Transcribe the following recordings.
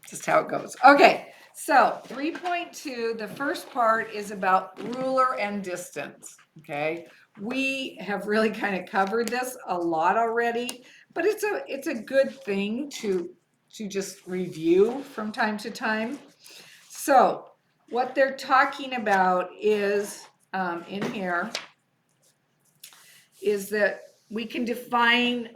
just how it goes. Okay, so 3.2, the first part is about ruler and distance, okay? We have really kind of covered this a lot already, but it's a good thing to just review from time to time. So what they're talking about is in here is that we can define,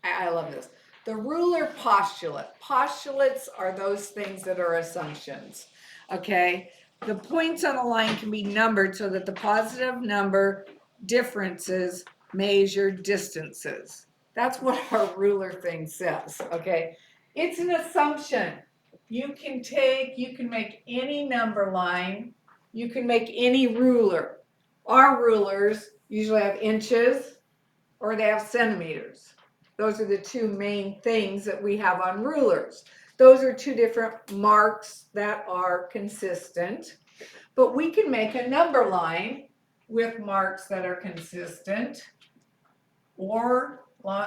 I love this, the ruler postulate. Postulates are those things that are assumptions, okay? The points on the line can be numbered so that the positive number differences measure distances. That's what our ruler thing says, okay? It's an assumption. You can make any number line, you can make any ruler. Our rulers usually have inches or they have centimeters. Those are the two main things that we have on rulers. Those are two different marks that are consistent, but we can make a number line with marks that are consistent, or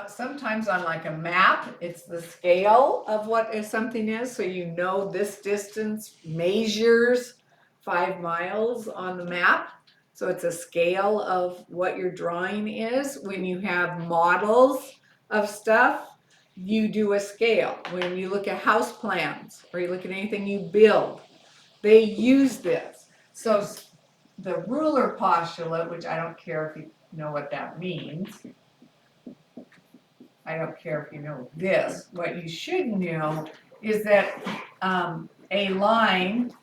sometimes on like a map, it's the scale of what something is, so you know this distance measures 5 miles on the map. So it's a scale of what your drawing is. When you have models of stuff, you do a scale. When you look at house plans or you look at anything you build, they use this. So the ruler postulate, which I don't care if you know what that means, I don't care if you know this. What you should know is that a line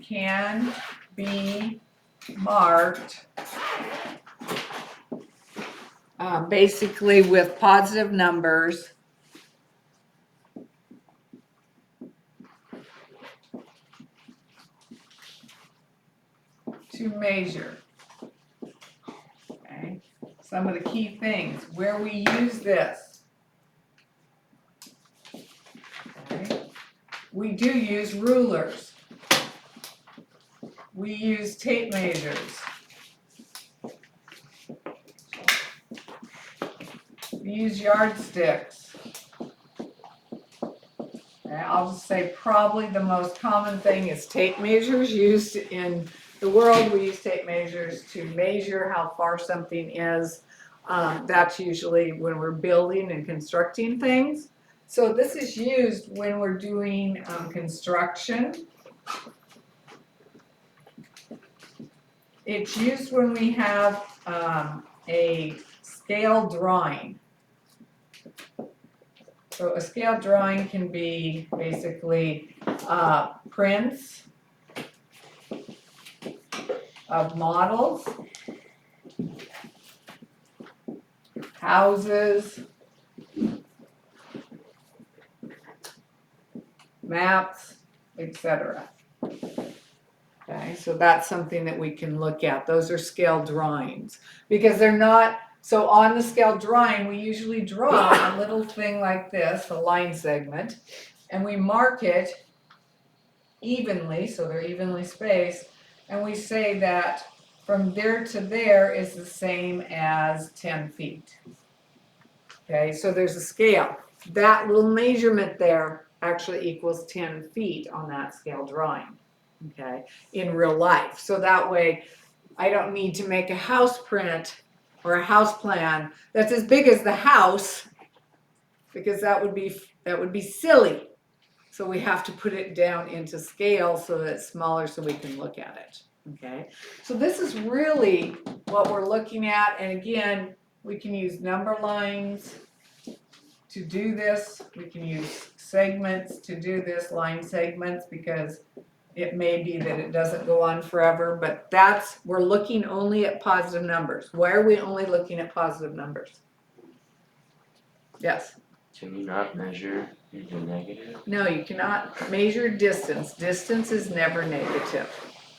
can be marked basically with positive numbers to measure. Okay, some of the key things where we use this. Okay, we do use rulers. We use tape measures. We use yardsticks. Okay, I'll just say probably the most common thing is tape measures used in the world. We use tape measures to measure how far something is. That's usually when we're building and constructing things. So this is used when we're doing construction. It's used when we have a scale drawing. So a scale drawing can be basically prints of models, houses, maps, etc. Okay, so that's something that we can look at. Those are scale drawings because they're not, so on the scale drawing, we usually draw a little thing like this, a line segment, and we mark it evenly, so they're evenly spaced, and we say that from there to there is the same as 10 feet. Okay, so there's a scale. That little measurement there actually equals 10 feet on that scale drawing, okay, in real life. So that way I don't need to make a house print or a house plan that's as big as the house, because that would be silly. So we have to put it down into scale so that it's smaller so we can look at it. Okay, so this is really what we're looking at. And again, we can use number lines to do this. We can use segments to do this, line segments, because it may be that it doesn't go on forever, but we're looking only at positive numbers. Why are we only looking at positive numbers? Yes? Can you not measure into negative? No, you cannot measure distance. Distance is never negative,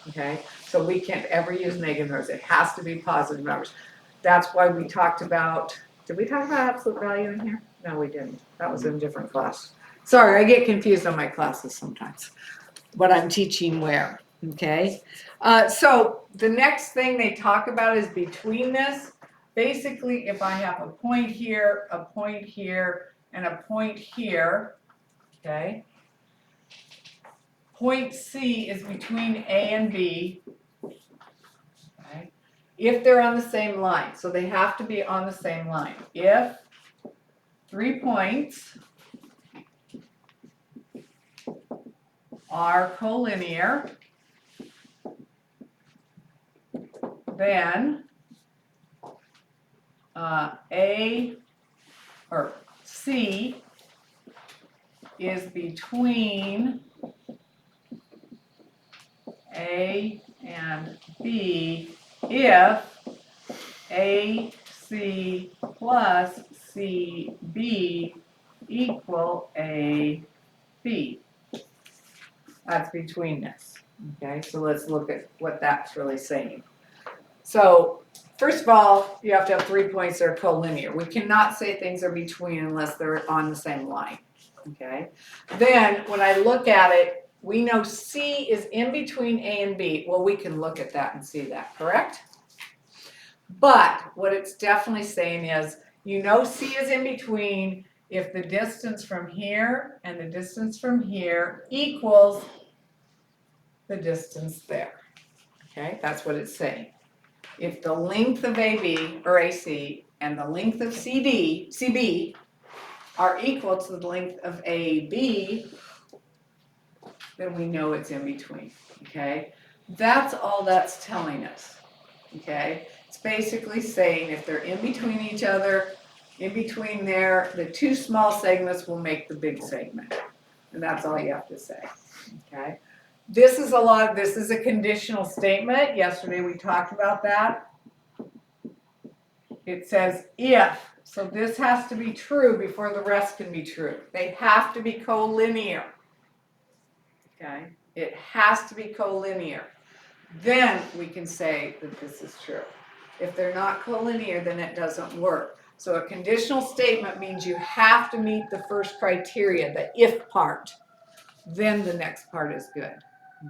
okay? So we can't ever use negative numbers. It has to be positive numbers. That's why we talked about, did we talk about absolute value in here? No, we didn't. That was in a different class. Sorry, I get confused on my classes sometimes, what I'm teaching where, okay? So the next thing they talk about is between this. Basically, if I have a point here, and a point here, okay? Point C is between A and B, okay? If they're on the same line, so they have to be on the same line. If 3 points are collinear, then A or C is between A and B if AC plus CB equal AB. That's betweenness. Okay, so let's look at what that's really saying. So first of all, you have to have 3 points that are collinear. We cannot say things are between unless they're on the same line. Okay. Then when I look at it, we know C is in between A and B. Well, we can look at that and see that, correct? But what it's definitely saying is, you know C is in between if the distance from here and the distance from here equals the distance there. Okay, that's what it's saying. If the length of AB or AC and the length of CB are equal to the length of AB, then we know it's in between, okay? That's all that's telling us, okay? It's basically saying if they're in between each other, in between there, the two small segments will make the big segment. And that's all you have to say, okay? This is a conditional statement. Yesterday we talked about that. It says if, so this has to be true before the rest can be true. They have to be collinear. Okay, it has to be collinear. Then we can say that this is true. If they're not collinear, then it doesn't work. So a conditional statement means you have to meet the first criteria, the if part. Then the next part is good.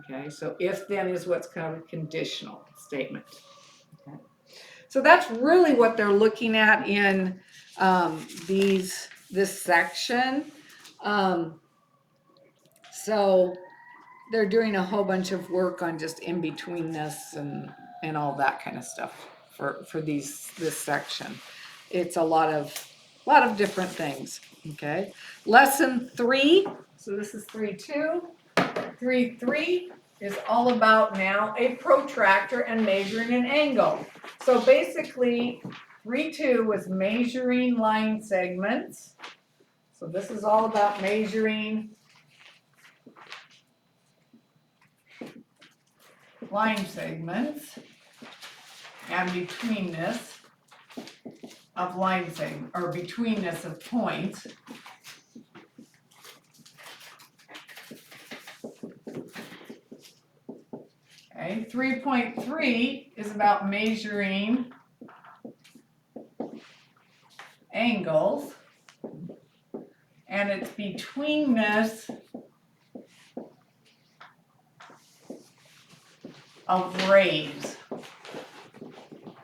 Okay, so if then is what's called a conditional statement. Okay. So that's really what they're looking at in this section. So they're doing a whole bunch of work on just in-betweenness and all that kind of stuff for this section. It's a lot of different things. Okay. Lesson 3. So this is 3.2. 3.3 is all about now a protractor and measuring an angle. So basically 3.2 was measuring line segments. So this is all about measuring line segments and betweenness of line segment, or betweenness of points. Okay, 3.3 is about measuring angles, and it's betweenness of rays.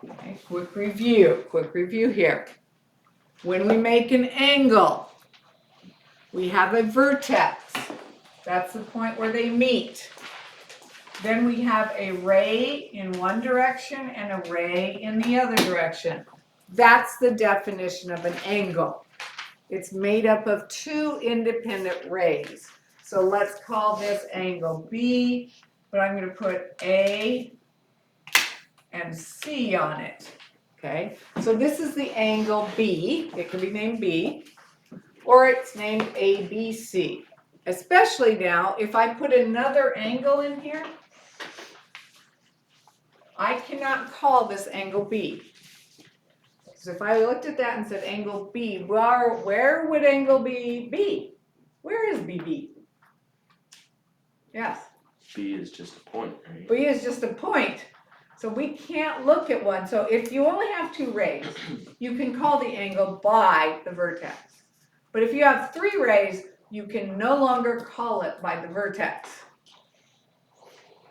Okay, quick review here. When we make an angle, we have a vertex. That's the point where they meet. Then we have a ray in one direction and a ray in the other direction. That's the definition of an angle. It's made up of two independent rays. So let's call this angle B, but I'm going to put A and C on it. Okay, so this is the angle B. It can be named B, or it's named ABC. Especially now, if I put another angle in here, I cannot call this angle B. So if I looked at that and said angle B, where would angle B be? Where is BB? Yes. B is just a point, right? B is just a point. So we can't look at one. So if you only have two rays, you can call the angle by the vertex. But if you have three rays, you can no longer call it by the vertex.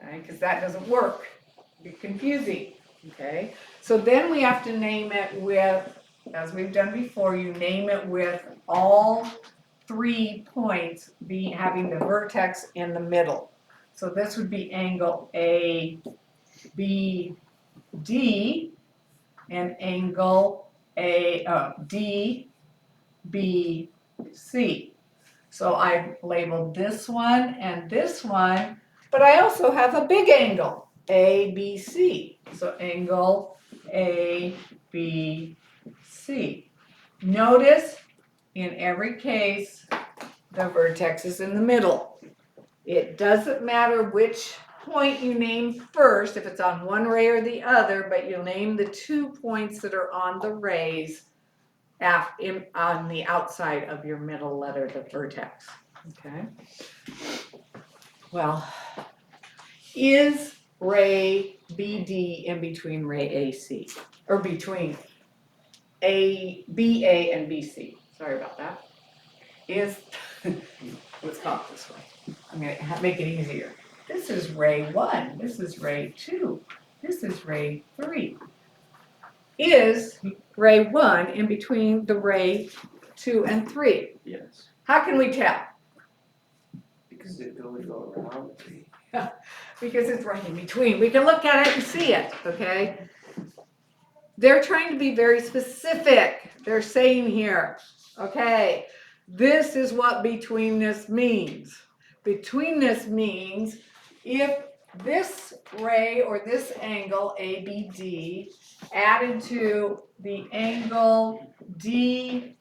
Okay, because that doesn't work. It'd be confusing. Okay. So then we have to name it with, as we've done before, you name it with all 3 points having the vertex in the middle. So this would be angle A, B, D, and angle D, B, C. So I labeled this one and this one, but I also have a big angle, A, B, C. So angle A, B, C. Notice in every case, the vertex is in the middle. It doesn't matter which point you name first, if it's on one ray or the other, but you'll name the 2 points that are on the rays on the outside of your middle letter, the vertex. Okay. Well, is ray BD in between ray AC, or between BA and BC? Sorry about that. Let's call it this way. I'm going to make it easier. This is ray 1. This is ray 2. This is ray 3. Is ray 1 in between the ray 2 and 3? Yes. How can we tell? Because it only go around three. Because it's right in between. We can look at it and see it, okay? They're trying to be very specific. They're saying here, okay, this is what betweenness means. Betweenness means if this ray or this angle, ABD, added to the angle DBA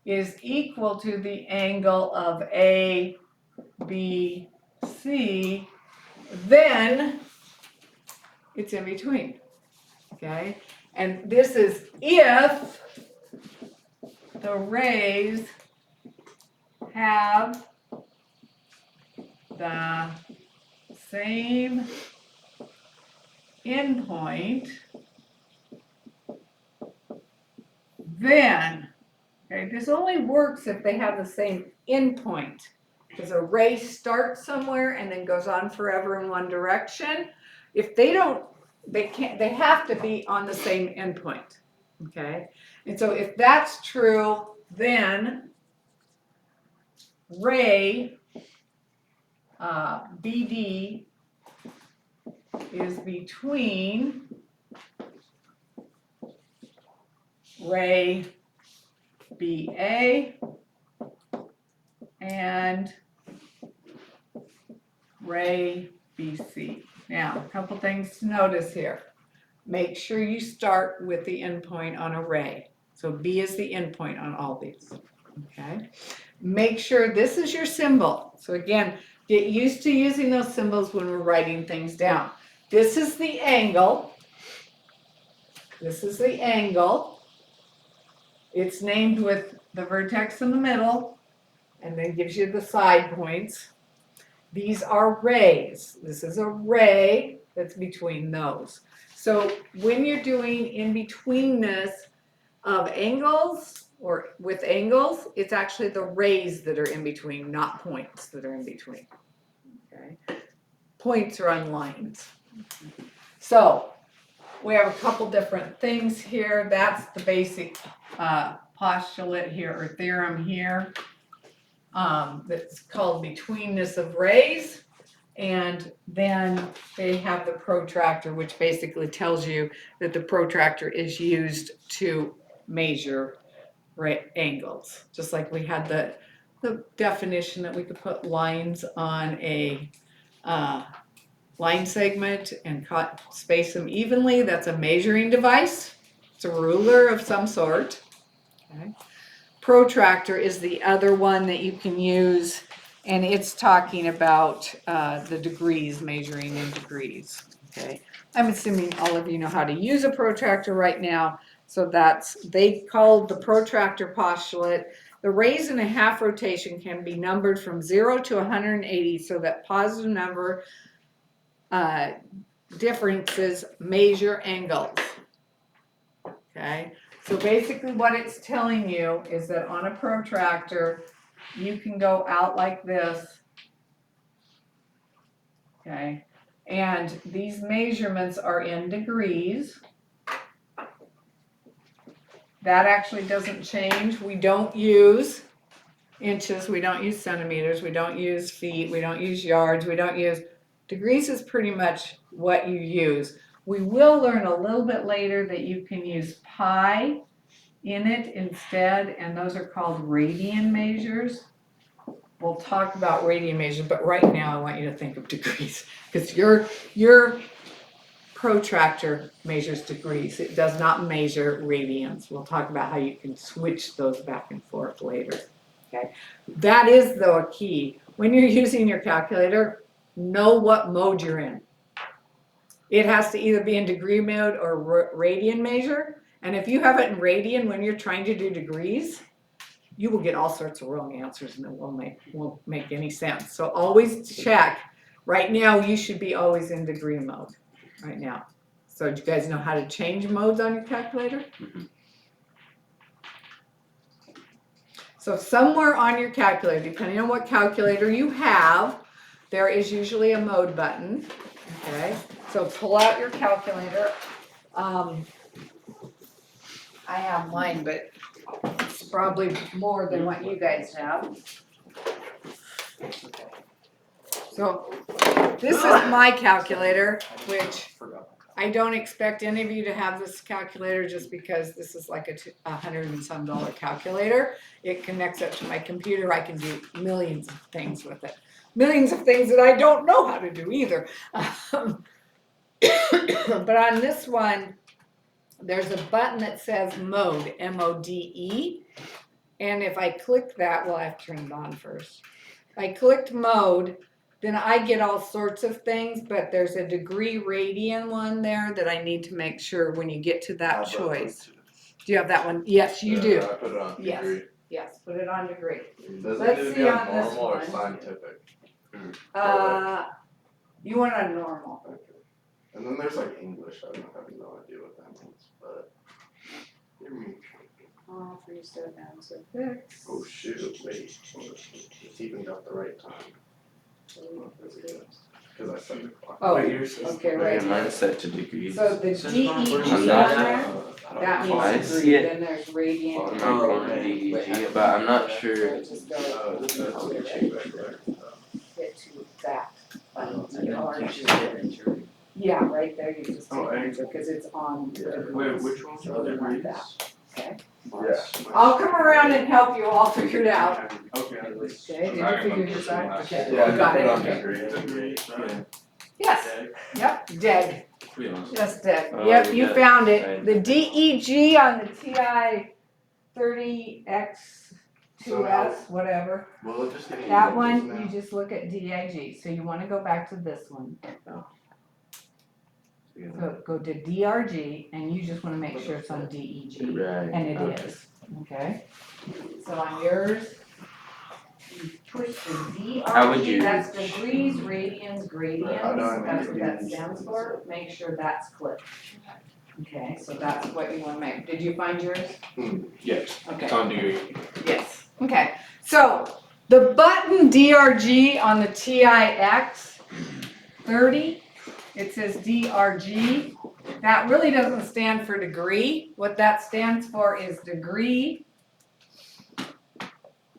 is equal to the angle of ABC, then it's in between, okay? And this is if the rays have the same endpoint, then, okay, this only works if they have the same endpoint, because a ray starts somewhere and then goes on forever in one direction. If they don't, they have to be on the same endpoint, okay? And so if that's true, then ray BD is between ray BA and ray BC. Now, a couple things to notice here. Make sure you start with the endpoint on a ray. So B is the endpoint on all these, okay? Make sure this is your symbol. So again, get used to using those symbols when we're writing things down. This is the angle. This is the angle. It's named with the vertex in the middle, and then gives you the side points. These are rays. This is a ray that's between those. So when you're doing in-betweenness of angles or with angles, it's actually the rays that are in between, not points that are in between. Okay? Points are on lines. So we have a couple different things here. That's the basic postulate here, or theorem here, that's called betweenness of rays. And then they have the protractor, which basically tells you that the protractor is used to measure angles. Just like we had the definition that we could put lines on a line segment and space them evenly. That's a measuring device. It's a ruler of some sort. Okay. Protractor is the other one that you can use, and it's talking about the degrees, measuring in degrees. Okay. I'm assuming all of you know how to use a protractor right now. So they called the protractor postulate. The rays in a half rotation can be numbered from 0 to 180 so that positive number differences measure angles. Okay, so basically what it's telling you is that on a protractor, you can go out like this. Okay, and these measurements are in degrees. That actually doesn't change. We don't use inches, we don't use centimeters, we don't use feet, we don't use yards, we don't use, degrees is pretty much what you use. We will learn a little bit later that you can use pi in it instead, and those are called radian measures. We'll talk about radian measures, but right now I want you to think of degrees, because your protractor measures degrees. It does not measure radians. We'll talk about how you can switch those back and forth later. Okay, that is though a key. When you're using your calculator, know what mode you're in. It has to either be in degree mode or radian measure. And if you have it in radian when you're trying to do degrees, you will get all sorts of wrong answers and it won't make any sense. So always check. Right now, you should be always in degree mode right now. So do you guys know how to change modes on your calculator? So somewhere on your calculator, depending on what calculator you have, there is usually a mode button. Okay, so pull out your calculator. I have mine, but it's probably more than what you guys have. So this is my calculator, which I don't expect any of you to have this calculator just because this is like a $100 and some calculator. It connects up to my computer. I can do millions of things with it. Millions of things that I don't know how to do either. But on this one, there's a button that says mode, M-O-D-E. And if I click that, well, I have to turn it on first. I clicked mode, then I get all sorts of things, but there's a degree radian one there that I need to make sure when you get to that choice. Do you have that one? Yes, you do. I put it on Yes. degree. Yes, put it on degree. Does Let's it need to see be on on this normal or one. scientific? You want a normal. Okay. And then there's like English, I have no idea what that means, but. Oh, 37 so fix. Oh shoot, wait, it's even got the right time. Cause I set the clock. Oh, Wait, yours is- okay, Yeah, right. mine's set to degrees. So the Since DEG when- on I'm not- there, that I means see degree, it. then there's radian. I'm and not going to radian. DEG, but I'm not sure. So just go That's to what you it, check back there. get to that button, Yeah. DRG. Yeah, right there, you just Oh, take and- enter, cause it's on the Yeah. degrees. Wait, which one's So the we want degrees? that, okay? Yeah. I'll come around and help you all figure it out. Okay. Okay, did you Alright, figure I'm this out? just- Okay, Yeah, you got put it, it on okay. degree. Yes, yep, dead. Wheels. Just dead. Oh, Yep, you you got found it. it. Right. The DEG on the TI 30X2S, whatever. Will it just give me That numbers one, now? you just look at DIG. So you wanna go back to this one. So go to DRG and you just wanna make sure it's on DEG. Right. And it okay. is, okay? So on yours, you push the How would DRG, you- that's degrees, radians, How do I gradients, that's what make that it stands for, make sure that's clicked. Okay, so that's what you wanna make, did you find yours? Yes, Okay, it's on degree. yes, okay, so the button DRG on the TIX 30, it says DRG, that really doesn't stand for degree, what that stands for is degree,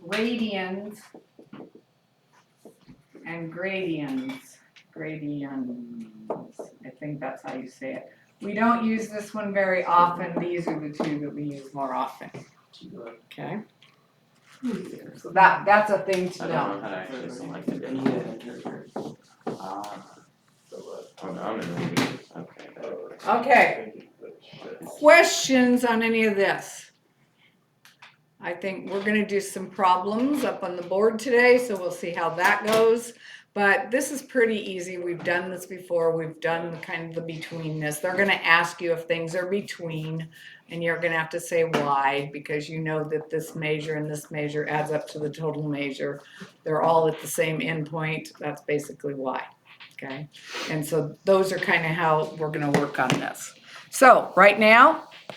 radians, and gradients, I think that's how you say it. We don't use this one very often, these are the two that we use more often, okay? So that's a thing to I know. don't know how to actually select it. Ah, oh, no, I'm in radius. Okay. Okay, questions on any of this? I think we're gonna do some problems up on the board today, so we'll see how that goes. But this is pretty easy. We've done this before. We've done kind of the betweenness. They're gonna ask you if things are between, and you're gonna have to say why, because you know that this measure and this measure adds up to the total measure. They're all at the same endpoint. That's basically why, okay? And so those are kind of how we're gonna work on this. So right now,